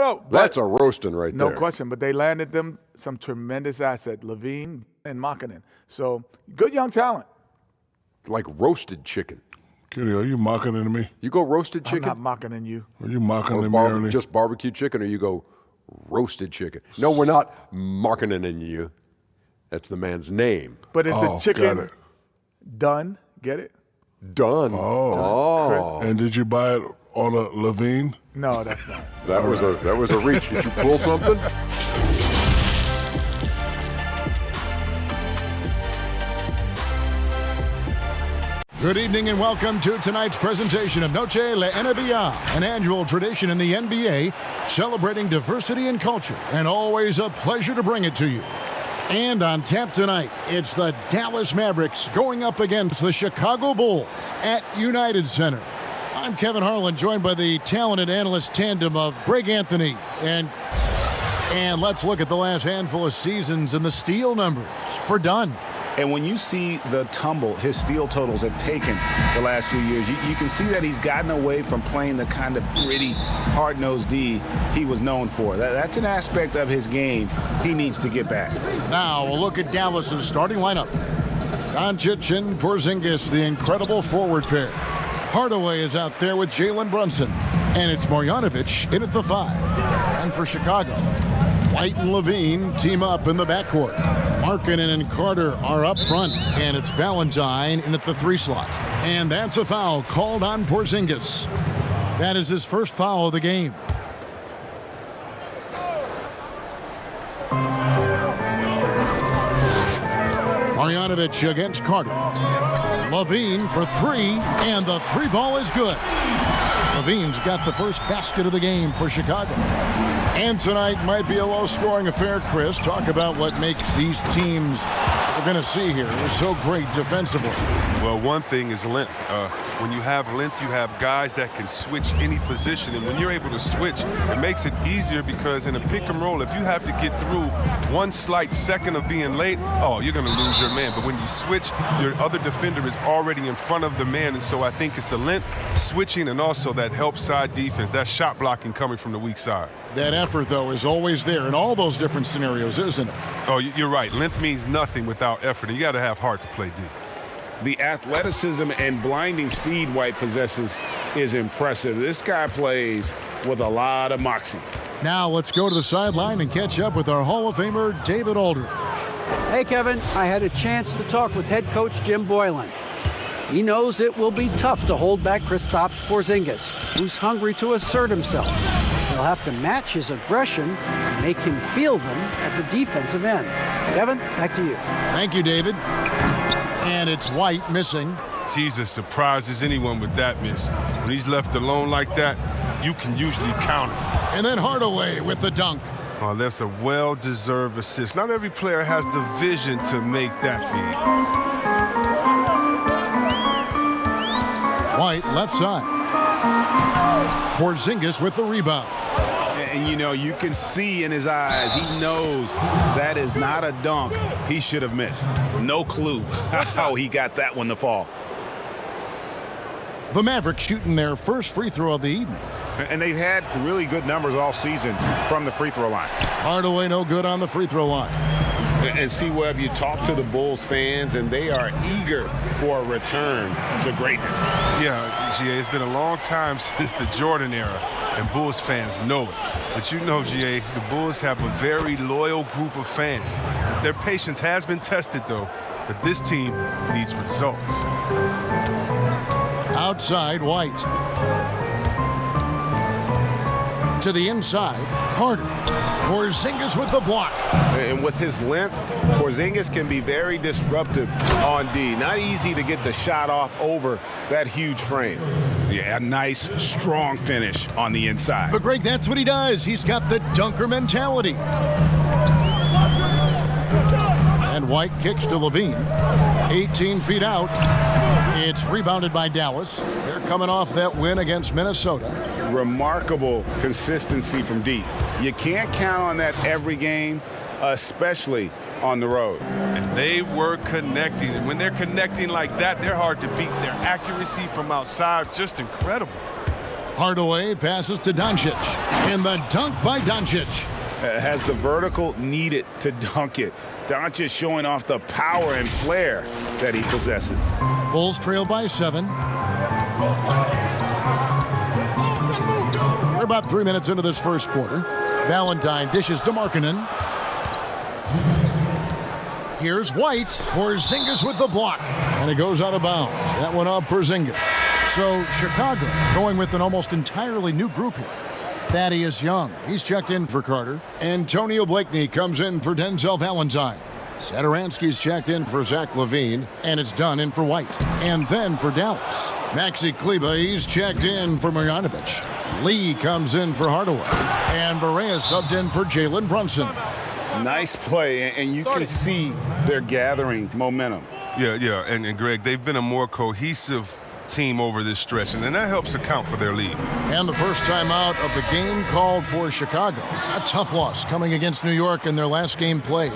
No. That's a roasting right there. No question. But they landed them some tremendous asset, Levine and Markkanen. So good young talent. Like roasted chicken. Kitty, are you mocking at me? You go roasted chicken? I'm not mocking in you. Are you mocking at me early? Just barbecue chicken, or you go roasted chicken? No, we're not marketing in you. That's the man's name. But is the chicken done? Get it? Done. Oh. And did you buy it on a Levine? No, that's not. That was a reach. Did you pull something? Good evening and welcome to tonight's presentation of Noche La NBA, an annual tradition in the NBA celebrating diversity and culture, and always a pleasure to bring it to you. And on tap tonight, it's the Dallas Mavericks going up against the Chicago Bulls at United Center. I'm Kevin Harlan, joined by the talented analyst tandem of Greg Anthony. And let's look at the last handful of seasons and the steal numbers for Dunn. And when you see the tumble his steal totals have taken the last few years, you can see that he's gotten away from playing the kind of gritty, hard-nosed D he was known for. That's an aspect of his game he needs to get back. Now we'll look at Dallas's starting lineup. Doncic and Porzingis, the incredible forward pair. Hardaway is out there with Jalen Brunson. And it's Marjanovic in at the 5. And for Chicago, White and Levine team up in the backcourt. Markkanen and Carter are up front, and it's Valentine in at the 3 slot. And that's a foul called on Porzingis. That is his first foul of the game. Marjanovic against Carter. Levine for 3, and the 3 ball is good. Levine's got the first basket of the game for Chicago. And tonight might be a low-scoring affair, Chris. Talk about what makes these teams we're going to see here. They're so great defensively. Well, one thing is length. When you have length, you have guys that can switch any position. And when you're able to switch, it makes it easier because in a pick and roll, if you have to get through one slight second of being late, you're going to lose your man. But when you switch, your other defender is already in front of the man. And so I think it's the length, switching, and also that help side defense, that shot blocking coming from the weak side. That effort, though, is always there in all those different scenarios, isn't it? Oh, you're right. Length means nothing without effort, and you got to have heart to play D. The athleticism and blinding speed White possesses is impressive. This guy plays with a lot of moxie. Now let's go to the sideline and catch up with our Hall of Famer, David Aldridge. Hey, Kevin. I had a chance to talk with head coach Jim Boylan. He knows it will be tough to hold back Kristaps Porzingis, who's hungry to assert himself. He'll have to match his aggression and make him feel them at the defensive end. Kevin, back to you. Thank you, David. And it's White missing. Jesus surprises anyone with that miss. When he's left alone like that, you can usually count it. And then Hardaway with the dunk. Oh, that's a well-deserved assist. Not every player has the vision to make that feed. White left side. Porzingis with the rebound. And, you can see in his eyes, he knows that is not a dunk he should have missed. No clue how he got that one to fall. The Mavericks shooting their first free throw of the evening. And they've had really good numbers all season from the free throw line. Hardaway no good on the free throw line. And see, Webb, you talk to the Bulls fans, and they are eager for a return to greatness. Yeah, GA, it's been a long time since the Jordan era, and Bulls fans know it. But GA, the Bulls have a very loyal group of fans. Their patience has been tested, though, but this team needs results. Outside, White. To the inside, Carter. Porzingis with the block. And with his length, Porzingis can be very disruptive on D. Not easy to get the shot off over that huge frame. Yeah, a nice, strong finish on the inside. But Greg, that's what he does. He's got the dunker mentality. And White kicks to Levine. 18 feet out. It's rebounded by Dallas. They're coming off that win against Minnesota. Remarkable consistency from deep. You can't count on that every game, especially on the road. And they were connecting. And when they're connecting like that, they're hard to beat. Their accuracy from outside, just incredible. Hardaway passes to Doncic. And the dunk by Doncic. Has the vertical needed to dunk it. Doncic showing off the power and flair that he possesses. Bulls trail by 7. We're about 3 minutes into this first quarter. Valentine dishes to Markkanen. Here's White. Porzingis with the block. And it goes out of bounds. That one up Porzingis. So Chicago going with an almost entirely new group here. Thaddeus Young, he's checked in for Carter. Antonio Blakeney comes in for Denzel Valentine. Satoransky's checked in for Zach LaVine, and it's done in for White. And then for Dallas, Maxi Kleber, he's checked in for Marjanovic. Lee comes in for Hardaway. And Barea subbed in for Jalen Brunson. Nice play, and you can see they're gathering momentum. Yeah, and Greg, they've been a more cohesive team over this stretch, and then that helps account for their lead. And the first time out of the game called for Chicago. A tough loss coming against New York in their last game played.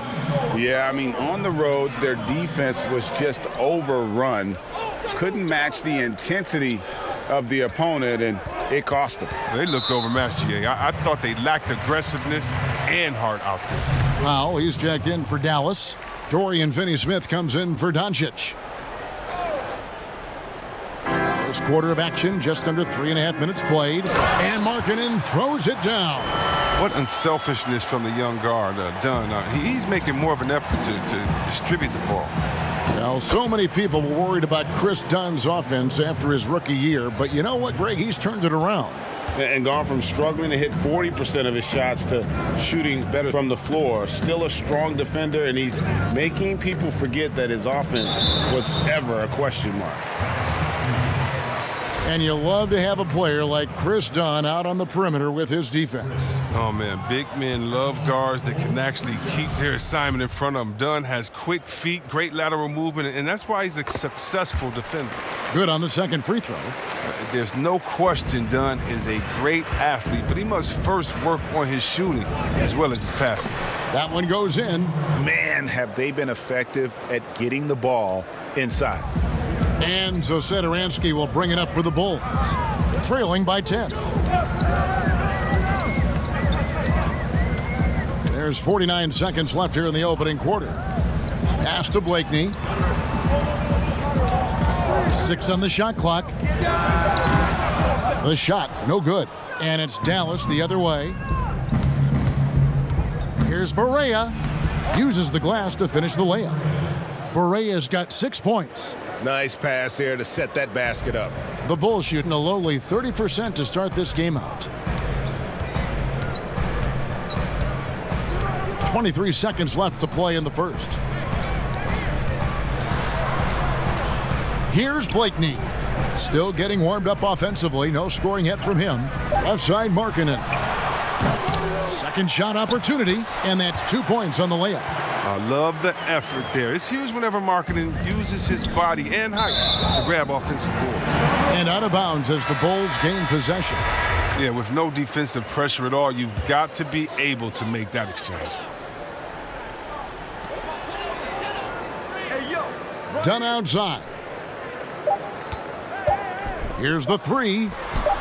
Yeah, I mean, on the road, their defense was just overrun. Couldn't match the intensity of the opponent, and it cost them. They looked overmatched, GA. I thought they lacked aggressiveness and heart out there. Powell, he's checked in for Dallas. Dorian Finney-Smith comes in for Doncic. First quarter of action, just under 3.5 minutes played. And Markkanen throws it down. What unselfishness from the young guard, Dunn. He's making more of an effort to distribute the ball. Well, so many people were worried about Chris Dunn's offense after his rookie year, but you know what, Greg? He's turned it around. And gone from struggling to hit 40% of his shots to shooting better from the floor. Still a strong defender, and he's making people forget that his offense was ever a question mark. And you love to have a player like Chris Dunn out on the perimeter with his defense. Oh, man, big men love guards that can actually keep their assignment in front of them. Dunn has quick feet, great lateral movement, and that's why he's a successful defender. Good on the second free throw. There's no question Dunn is a great athlete, but he must first work on his shooting as well as his passing. That one goes in. Man, have they been effective at getting the ball inside. And so Satoransky will bring it up for the Bulls, trailing by 10. There's 49 seconds left here in the opening quarter. Pass to Blakeney. 6 on the shot clock. The shot, no good. And it's Dallas the other way. Here's Barea. Uses the glass to finish the layup. Barea's got 6 points. Nice pass there to set that basket up. The Bulls shooting a lowly 30% to start this game out. 23 seconds left to play in the first. Here's Blakeney. Still getting warmed up offensively. No scoring yet from him. Left side Markkanen. Second shot opportunity, and that's 2 points on the layup. I love the effort there. It's huge whenever Markkanen uses his body and height to grab offensive board. And out of bounds as the Bulls gain possession. Yeah, with no defensive pressure at all, you've got to be able to make that exchange. Done outside. Here's the three.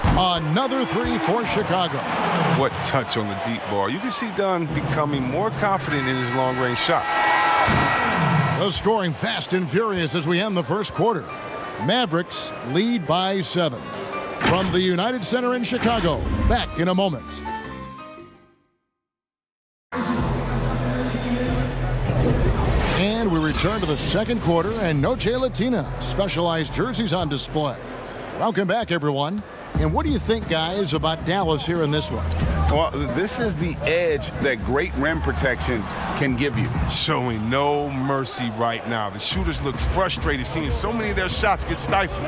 Another three for Chicago. What touch on the deep ball. You can see Dunn becoming more confident in his long-range shot. The scoring fast and furious as we end the first quarter. Mavericks lead by 7. From the United Center in Chicago, back in a moment. And we return to the second quarter, and Noche Latina specialized jerseys on display. Welcome back, everyone. And what do you think, guys, about Dallas here in this one? Well, this is the edge that great rim protection can give you. Showing no mercy right now. The shooters look frustrated seeing so many of their shots get stifled.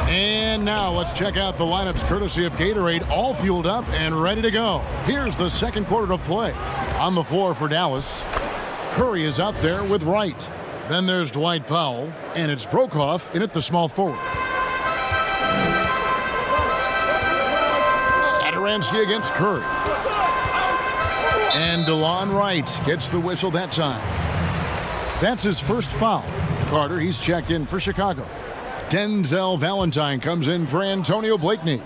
And now let's check out the lineups courtesy of Gatorade, all fueled up and ready to go. Here's the second quarter of play. On the floor for Dallas, Curry is out there with Wright. Then there's Dwight Powell, and it's Brokoff in at the small forward. Satoransky against Curry. And DeLon Wright gets the whistle that time. That's his first foul. Carter, he's checked in for Chicago. Denzel Valentine comes in for Antonio Blakeney.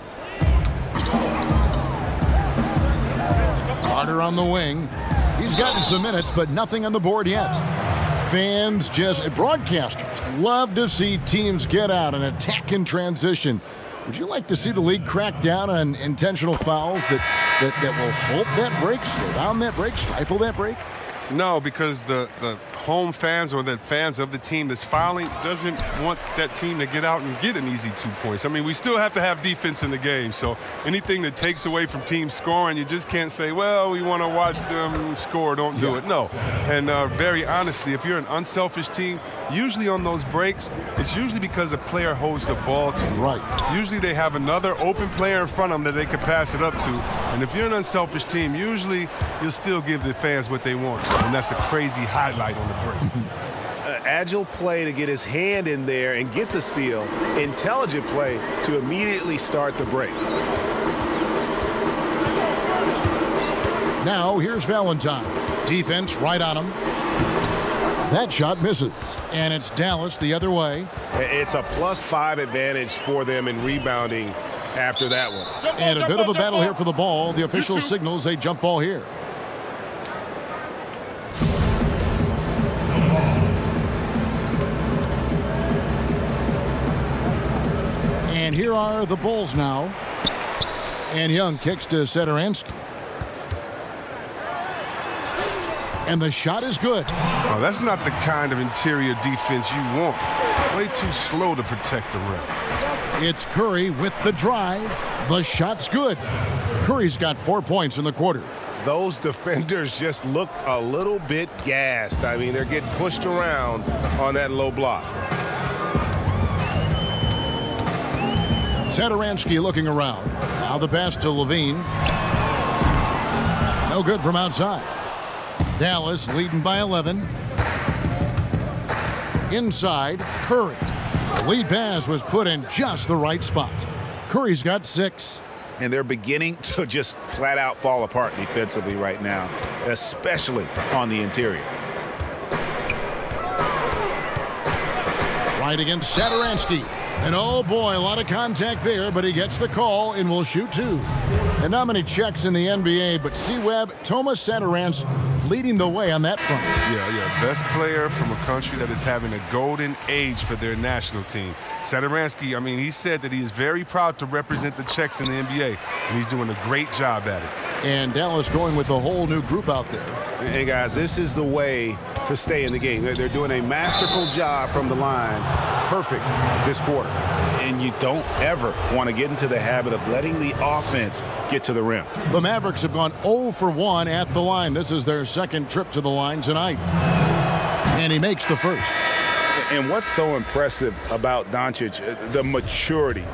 Carter on the wing. He's gotten some minutes, but nothing on the board yet. Fans, broadcasters love to see teams get out and attack in transition. Would you like to see the league crack down on intentional fouls that will halt that break, slow down that break, stifle that break? No, because the home fans or the fans of the team that's fouling doesn't want that team to get out and get an easy 2 points. I mean, we still have to have defense in the game. So anything that takes away from teams scoring, you just can't say, well, we want to watch them score. Don't do it. No. And very honestly, if you're an unselfish team, usually on those breaks, it's usually because a player holds the ball to you. Right. Usually they have another open player in front of them that they can pass it up to. And if you're an unselfish team, usually you'll still give the fans what they want. And that's a crazy highlight on the break. Agile play to get his hand in there and get the steal. Intelligent play to immediately start the break. Now here's Valentine. Defense right on him. That shot misses. And it's Dallas the other way. It's a +5 advantage for them in rebounding after that one. And a bit of a battle here for the ball. The official signals a jump ball here. And here are the Bulls now. And Young kicks to Satoransky. And the shot is good. Oh, that's not the kind of interior defense you want. Way too slow to protect the rim. It's Curry with the drive. The shot's good. Curry's got 4 points in the quarter. Those defenders just look a little bit gassed. I mean, they're getting pushed around on that low block. Satoransky looking around. Now the pass to Levine. No good from outside. Dallas leading by 11. Inside, Curry. The lead pass was put in just the right spot. Curry's got 6. And they're beginning to just flat out fall apart defensively right now, especially on the interior. Right against Satoransky. And oh boy, a lot of contact there, but he gets the call and will shoot 2. And not many checks in the NBA, but C-Web, Thomas Satoransky leading the way on that front. Yeah. Best player from a country that is having a golden age for their national team. Satoransky, I mean, he said that he is very proud to represent the Czechs in the NBA, and he's doing a great job at it. And Dallas going with a whole new group out there. Hey, guys, this is the way to stay in the game. They're doing a masterful job from the line. Perfect this quarter. And you don't ever want to get into the habit of letting the offense get to the rim. The Mavericks have gone 0 for 1 at the line. This is their second trip to the line tonight. And he makes the first. And what's so impressive about Doncic, the maturity.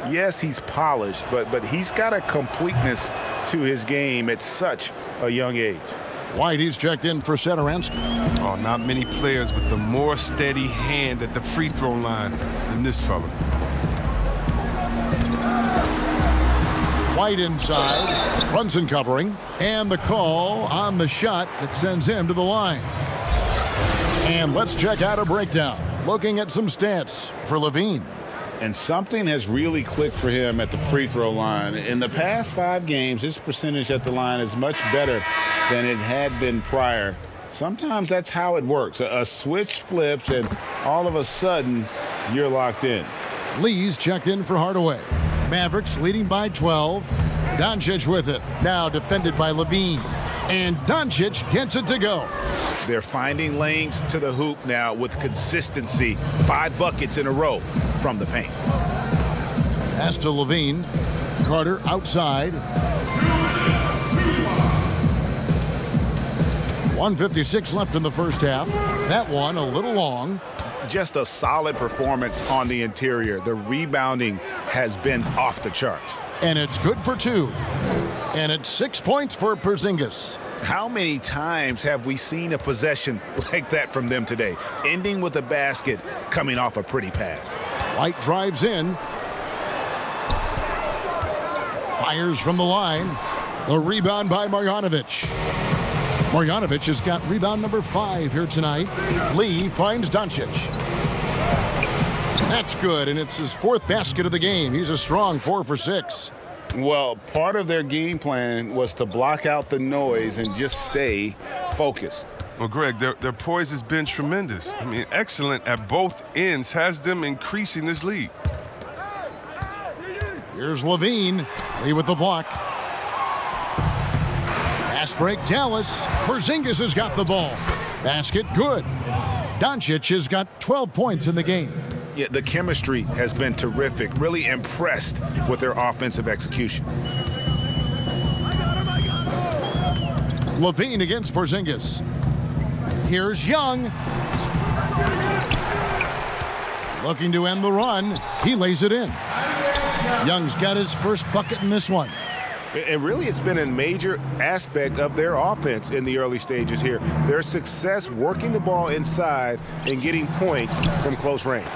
Yes, he's polished, but he's got a completeness to his game at such a young age. White, he's checked in for Satoransky. Oh, not many players with the more steady hand at the free throw line than this fella. White inside, Brunson covering, and the call on the shot that sends him to the line. And let's check out a breakdown. Looking at some stats for Levine. And something has really clicked for him at the free throw line. In the past 5 games, his percentage at the line is much better than it had been prior. Sometimes that's how it works. A switch flips, and all of a sudden, you're locked in. Lee's checked in for Hardaway. Mavericks leading by 12. Doncic with it. Now defended by Levine. And Doncic gets it to go. They're finding lanes to the hoop now with consistency. 5 buckets in a row from the paint. Pass to Levine. Carter outside. 1:56 left in the first half. That one a little long. Just a solid performance on the interior. The rebounding has been off the charts. And it's good for 2. And it's 6 points for Porzingis. How many times have we seen a possession like that from them today? Ending with a basket, coming off a pretty pass. White drives in. Fires from the line. The rebound by Marjanovic. Marjanovic has got rebound number 5 here tonight. Lee finds Doncic. That's good, and it's his 4th basket of the game. He's a strong 4 for 6. Well, part of their game plan was to block out the noise and just stay focused. Well, Greg, their poise has been tremendous. I mean, excellent at both ends, has them increasing this lead. Here's Levine. Lee with the block. Pass break, Dallas. Porzingis has got the ball. Basket, good. Doncic has got 12 points in the game. Yeah, the chemistry has been terrific. Really impressed with their offensive execution. Levine against Porzingis. Here's Young. Looking to end the run. He lays it in. Young's got his first bucket in this one. And really, it's been a major aspect of their offense in the early stages here. Their success working the ball inside and getting points from close range.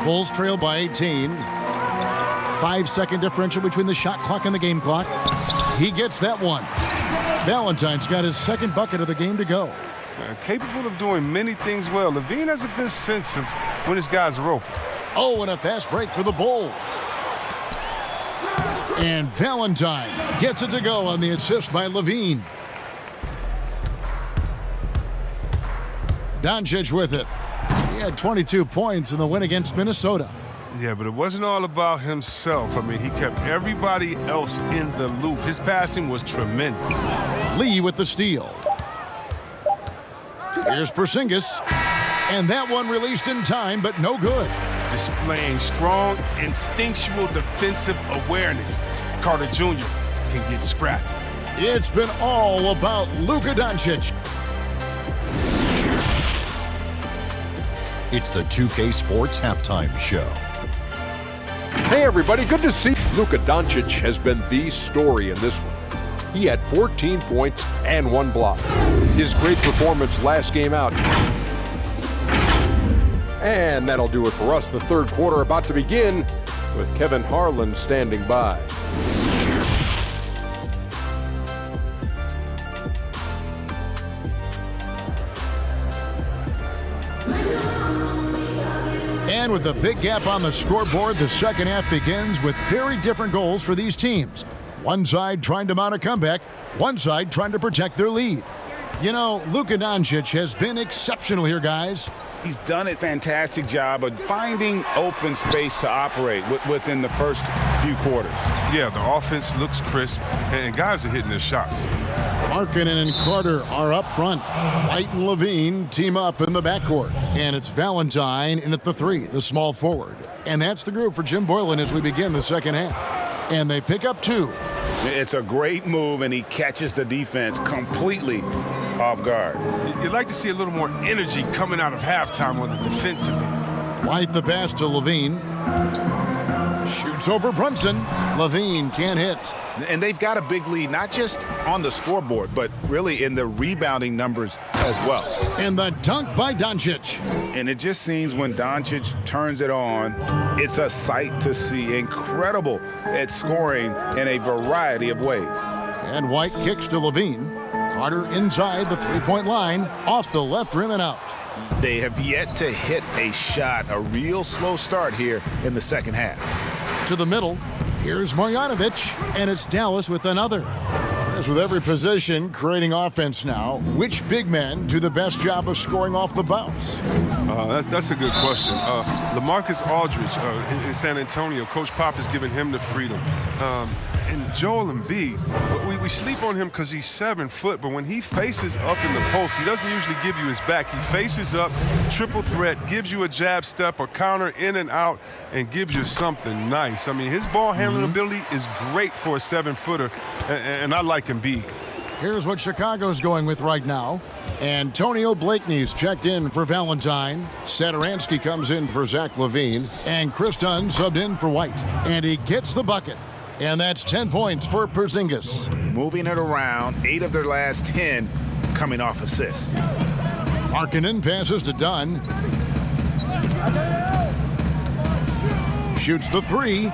Bulls trail by 18. 5-second differential between the shot clock and the game clock. He gets that one. Valentine's got his second bucket of the game to go. Capable of doing many things well. Levine has a good sense of when his guys are open. Oh, and a fast break for the Bulls. And Valentine gets it to go on the assist by Levine. Doncic with it. He had 22 points in the win against Minnesota. Yeah, but it wasn't all about himself. I mean, he kept everybody else in the loop. His passing was tremendous. Lee with the steal. Here's Porzingis. And that one released in time, but no good. Displaying strong, instinctual defensive awareness. Carter Jr. can get scrappy. It's been all about Luka Doncic. It's the 2K Sports Halftime Show. Hey, everybody, good to see. Luka Doncic has been the story in this one. He had 14 points and 1 block. His great performance last game out. And that'll do it for us. The third quarter about to begin with Kevin Harlan standing by. And with a big gap on the scoreboard, the second half begins with very different goals for these teams. One side trying to mount a comeback, one side trying to protect their lead. You know, Luka Doncic has been exceptional here, guys. He's done a fantastic job of finding open space to operate within the first few quarters. Yeah, the offense looks crisp, and guys are hitting their shots. Markkanen and Carter are up front. White and Levine team up in the backcourt. And it's Valentine in at the 3, the small forward. And that's the group for Jim Boylan as we begin the second half. And they pick up 2. It's a great move, and he catches the defense completely off guard. You'd like to see a little more energy coming out of halftime on the defensive end. White the pass to Levine. Shoots over Brunson. Levine can't hit. And they've got a big lead, not just on the scoreboard, but really in the rebounding numbers as well. And the dunk by Doncic. And it just seems when Doncic turns it on, it's a sight to see. Incredible at scoring in a variety of ways. And White kicks to Levine. Carter inside the three-point line, off the left rim and out. They have yet to hit a shot, a real slow start here in the second half. To the middle, here's Marjanovic, and it's Dallas with another. As with every position creating offense now, which big men do the best job of scoring off the bounce? That's a good question. LaMarcus Aldridge in San Antonio, Coach Pop has given him the freedom. And Joel Embiid, we sleep on him because he's 7 foot, but when he faces up in the post, he doesn't usually give you his back. He faces up, triple threat, gives you a jab step, a counter in and out, and gives you something nice. I mean, his ball handling ability is great for a 7-footer, and I like Embiid. Here's what Chicago's going with right now. Antonio Blakeney's checked in for Valentine. Satoransky comes in for Zach LaVine. And Chris Dunn subbed in for White. And he gets the bucket. And that's 10 points for Porzingis. Moving it around, 8 of their last 10 coming off assists. Markkanen passes to Dunn. Shoots the 3.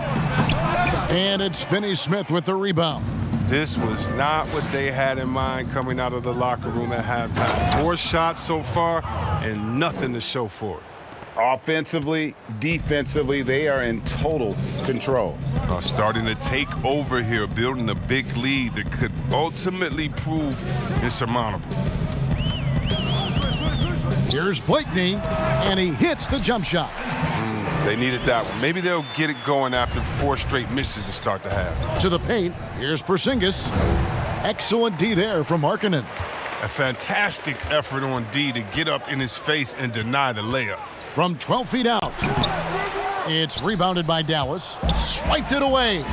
And it's Finney-Smith with the rebound. This was not what they had in mind coming out of the locker room at halftime. 4 shots so far and nothing to show for it. Offensively, defensively, they are in total control. Starting to take over here, building a big lead that could ultimately prove insurmountable. Here's Blakeney, and he hits the jump shot. They needed that one. Maybe they'll get it going after 4 straight misses to start the half. To the paint, here's Porzingis. Excellent D there from Markkanen. A fantastic effort on D to get up in his face and deny the layup. From 12 feet out, it's rebounded by Dallas. Swiped it away.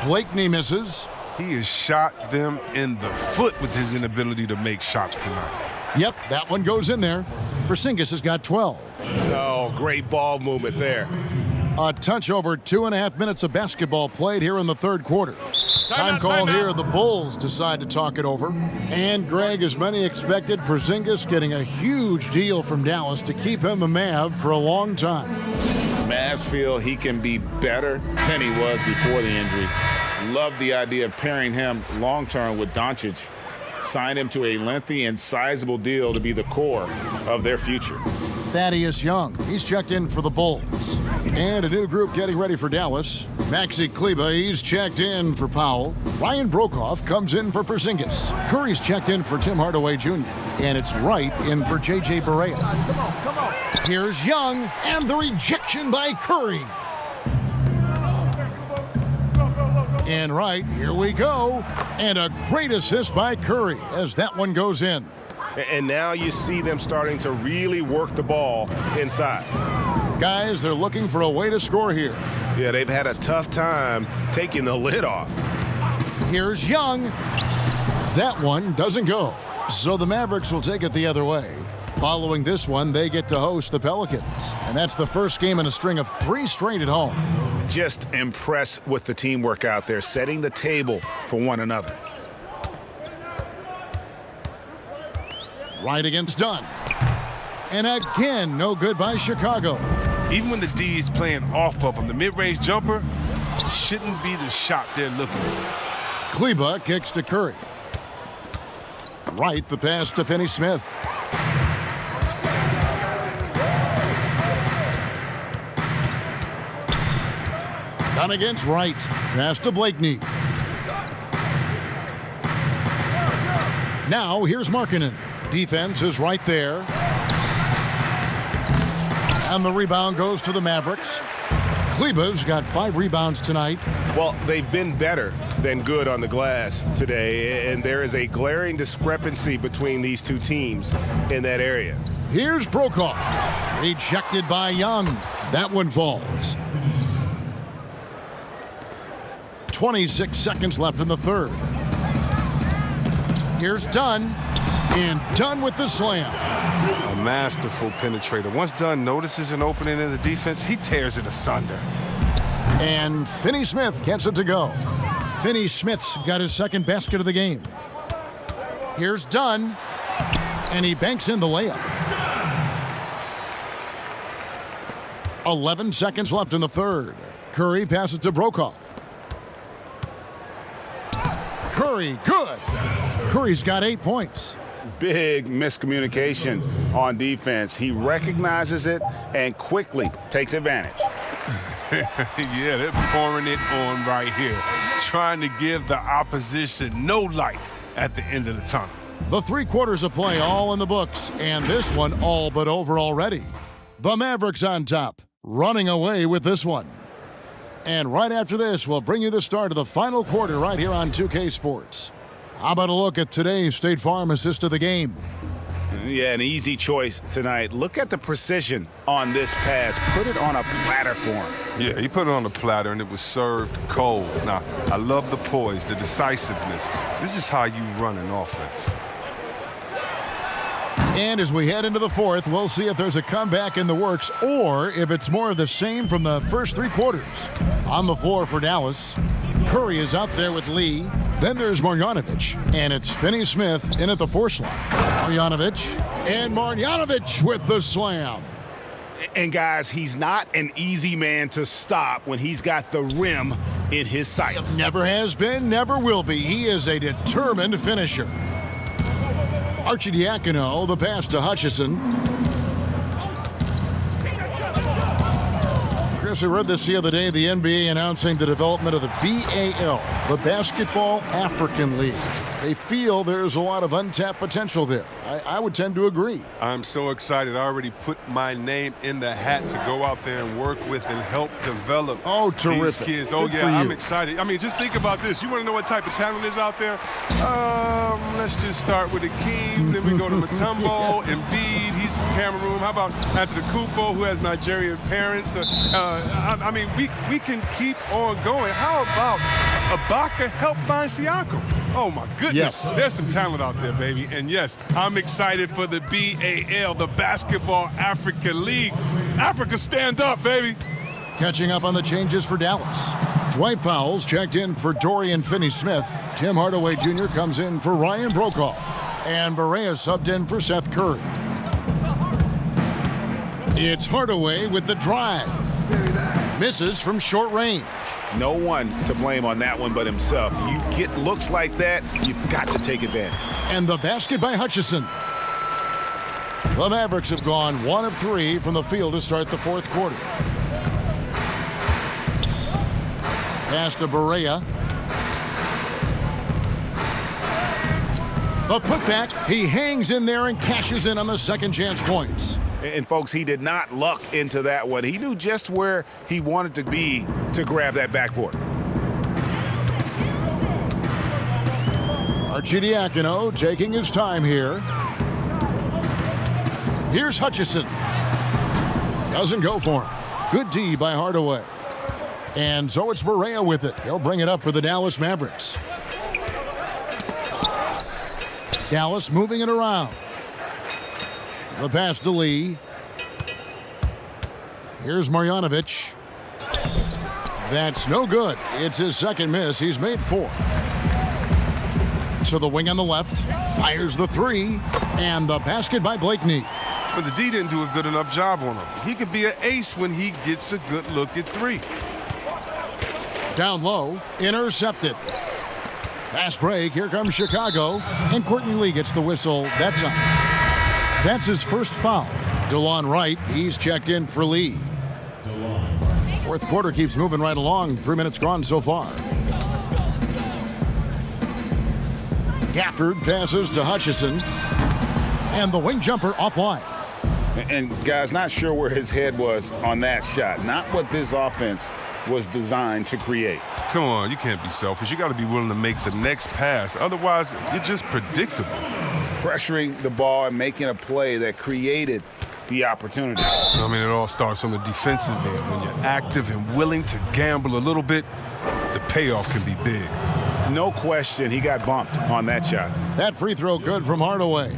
Blakeney misses. He has shot them in the foot with his inability to make shots tonight. Yep, that one goes in there. Porzingis has got 12. Oh, great ball movement there. A touch over 2.5 minutes of basketball played here in the third quarter. Time called here. The Bulls decide to talk it over. And Greg, as many expected, Porzingis getting a huge deal from Dallas to keep him a Mav for a long time. Mavs feel he can be better than he was before the injury. Love the idea of pairing him long-term with Doncic. Signed him to a lengthy and sizable deal to be the core of their future. Thaddeus Young, he's checked in for the Bulls. And a new group getting ready for Dallas. Maxi Kleber, he's checked in for Powell. Ryan Brokoff comes in for Porzingis. Curry's checked in for Tim Hardaway Jr. And it's Wright in for J.J. Barea. Come on. Here's Young, and the rejection by Curry. And right, here we go. And a great assist by Curry as that one goes in. And now you see them starting to really work the ball inside. Guys, they're looking for a way to score here. Yeah, they've had a tough time taking the lid off. Here's Young. That one doesn't go. So the Mavericks will take it the other way. Following this one, they get to host the Pelicans. And that's the first game in a string of 3 straight at home. Just impressed with the teamwork out there, setting the table for one another. Right against Dunn. And again, no good by Chicago. Even when the D is playing off of him, the mid-range jumper shouldn't be the shot they're looking for. Kleber kicks to Curry. Right, the pass to Finney-Smith. Dunn against Wright. Pass to Blakeney. Now here's Markkanen. Defense is right there. And the rebound goes to the Mavericks. Kleber's got 5 rebounds tonight. Well, they've been better than good on the glass today, and there is a glaring discrepancy between these two teams in that area. Here's Brokoff. Rejected by Young. That one falls. 26 seconds left in the third. Here's Dunn. And Dunn with the slam. A masterful penetrator. Once Dunn notices an opening in the defense, he tears it asunder. And Finney-Smith gets it to go. Finney-Smith's got his second basket of the game. Here's Dunn. And he banks in the layup. 11 seconds left in the third. Curry passes to Brokoff. Curry, good. Curry's got 8 points. Big miscommunication on defense. He recognizes it and quickly takes advantage. Yeah, they're pouring it on right here, trying to give the opposition no light at the end of the tunnel. The 3 quarters of play all in the books, and this one all but over already. The Mavericks on top, running away with this one. And right after this, we'll bring you the start of the final quarter right here on 2K Sports. How about a look at today's State Farm assist of the game? Yeah, an easy choice tonight. Look at the precision on this pass. Put it on a platter for him. Yeah, he put it on the platter, and it was served cold. Now, I love the poise, the decisiveness. This is how you run an offense. And as we head into the fourth, we'll see if there's a comeback in the works or if it's more of the same from the first 3 quarters. On the floor for Dallas, Curry is out there with Lee. Then there's Marjanovic, and it's Finney-Smith in at the 4 slot. Marjanovic, and Marjanovic with the slam. And guys, he's not an easy man to stop when he's got the rim in his sights. Never has been, never will be. He is a determined finisher. Arcidiacono, the pass to Hutchison. Chris, I read this the other day, the NBA announcing the development of the BAL, the Basketball African League. They feel there's a lot of untapped potential there. I would tend to agree. I'm so excited. I already put my name in the hat to go out there and work with and help develop these kids. Oh, yeah, I'm excited. I mean, just think about this. You want to know what type of talent is out there? Let's just start with Akeem. Then we go to Mutombo, Embiid. He's from Cameroon. How about Antetokounmpo, who has Nigerian parents? I mean, we can keep on going. How about Ibaka help find Siakam? Oh, my goodness. Yes. There's some talent out there, baby. And, yes, I'm excited for the BAL, the Basketball Africa League. Africa, stand up, baby. Catching up on the changes for Dallas. Dwight Powell's checked in for Dorian Finney-Smith. Tim Hardaway Jr. comes in for Ryan Brokaw. And Barea subbed in for Seth Curry. It's Hardaway with the drive. Misses from short range. No one to blame on that one but himself. You get looks like that, you've got to take advantage. And the basket by Hutchison. The Mavericks have gone 1 of 3 from the field to start the fourth quarter. Pass to Barea. The putback. He hangs in there and cashes in on the second chance points. And, folks, he did not luck into that one. He knew just where he wanted to be to grab that backboard. Arcidiacono taking his time here. Here's Hutchison. Doesn't go for him. Good D by Hardaway. And so it's Barea with it. He'll bring it up for the Dallas Mavericks. Dallas moving it around. The pass to Lee. Here's Marjanovic. That's no good. It's his second miss. He's made 4. To the wing on the left. Fires the 3. And the basket by Blakeney. But the D didn't do a good enough job on him. He can be an ace when he gets a good look at 3. Down low. Intercepted. Fast break. Here comes Chicago. And Courtney Lee gets the whistle that time. That's his first foul. DeLon Wright, he's checked in for Lee. Fourth quarter keeps moving right along. 3 minutes gone so far. Gafford passes to Hutchison. And the wing jumper offline. And, guys, not sure where his head was on that shot. Not what this offense was designed to create. Come on, you can't be selfish. You got to be willing to make the next pass. Otherwise, you're just predictable. Pressuring the ball and making a play that created the opportunity. I mean, it all starts on the defensive end. When you're active and willing to gamble a little bit, the payoff can be big. No question, he got bumped on that shot. That free throw good from Hardaway.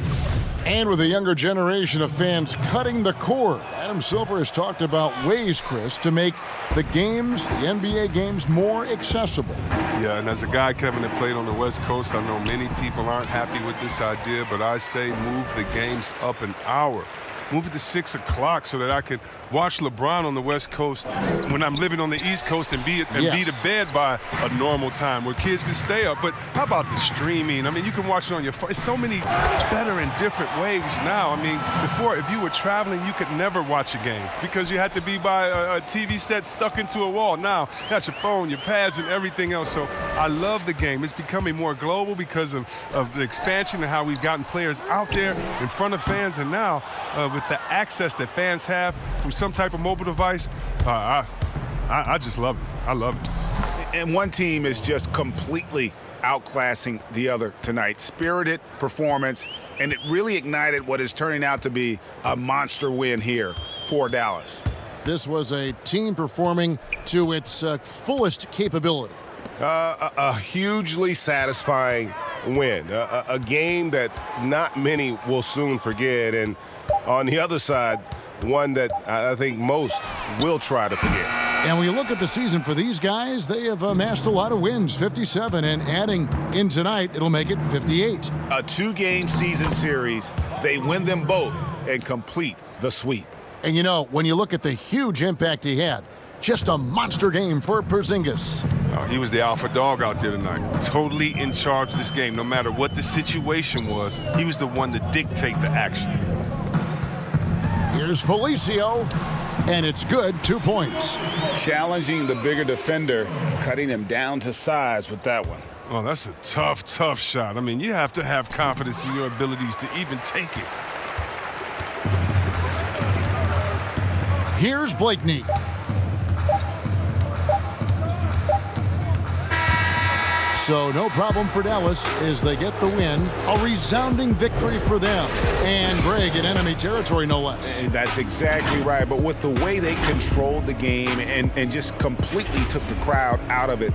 And with a younger generation of fans cutting the cord, Adam Silver has talked about ways, Chris, to make the games, the NBA games, more accessible. Yeah, and as a guy, Kevin, that played on the West Coast, I know many people aren't happy with this idea, but I say move the games up an hour. Move it to 6 o'clock so that I can watch LeBron on the West Coast when I'm living on the East Coast and be to bed by a normal time where kids can stay up. But how about the streaming? I mean, you can watch it on your phone. It's so many better and different ways now. I mean, before, if you were traveling, you could never watch a game because you had to be by a TV set stuck into a wall. Now, that's your phone, your pads, and everything else. So I love the game. It's becoming more global because of the expansion and how we've gotten players out there in front of fans. And now, with the access that fans have through some type of mobile device, I just love it. I love it. And one team is just completely outclassing the other tonight. Spirited performance, and it really ignited what is turning out to be a monster win here for Dallas. This was a team performing to its fullest capability. A hugely satisfying win. A game that not many will soon forget. And on the other side, one that I think most will try to forget. And when you look at the season for these guys, they have amassed a lot of wins, 57, and adding in tonight, it'll make it 58. A 2-game season series, they win them both and complete the sweep. And you know, when you look at the huge impact he had, just a monster game for Porzingis. He was the alpha dog out there tonight, totally in charge of this game. No matter what the situation was, he was the one to dictate the action. Here's Felicio. And it's good, 2 points. Challenging the bigger defender, cutting him down to size with that one. Oh, that's a tough, tough shot. I mean, you have to have confidence in your abilities to even take it. Here's Blakeney. So no problem for Dallas as they get the win. A resounding victory for them. And Greg in enemy territory, no less. That's exactly right. But with the way they controlled the game and just completely took the crowd out of it.